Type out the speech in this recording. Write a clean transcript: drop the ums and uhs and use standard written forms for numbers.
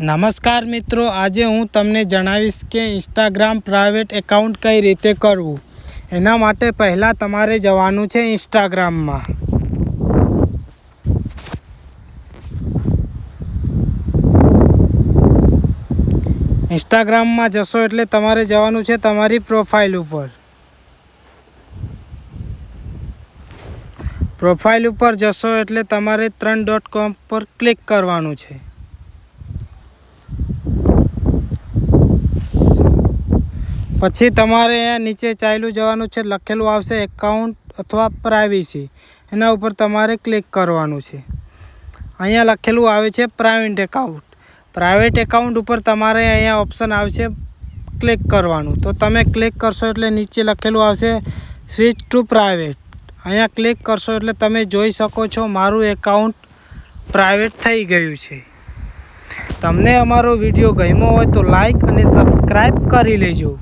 નમસ્કાર મિત્રો, આજે હું તમને જણાવીશ કે ઇન્સ્ટાગ્રામ પ્રાઇવેટ એકાઉન્ટ કઈ રીતે કરવું। એના માટે પહેલાં તમારે જવાનું છે ઇન્સ્ટાગ્રામમાં। ઇન્સ્ટાગ્રામમાં જશો એટલે તમારે જવાનું છે તમારી પ્રોફાઇલ ઉપર। પ્રોફાઇલ ઉપર જશો એટલે તમારે 3.com પર ક્લિક કરવાનું છે। પછી તમારે અહીંયા નીચે ચાલ્યું જવાનું છે, લખેલું આવશે એકાઉન્ટ અથવા પ્રાઇવેસી, એના ઉપર તમારે ક્લિક કરવાનું છે। અહીંયા લખેલું આવે છે પ્રાઇવેટ એકાઉન્ટ। પ્રાઇવેટ એકાઉન્ટ ઉપર તમારે અહીંયા ઓપ્શન આવશે ક્લિક કરવાનું। તો તમે ક્લિક કરશો એટલે નીચે લખેલું આવશે સ્વિચ ટુ પ્રાઇવેટ। અહીંયા ક્લિક કરશો એટલે તમે જોઈ શકો છો મારું એકાઉન્ટ પ્રાઇવેટ થઈ ગયું છે। તમને અમારો વિડીયો ગમ્યો હોય તો લાઈક અને સબસ્ક્રાઈબ કરી લેજો।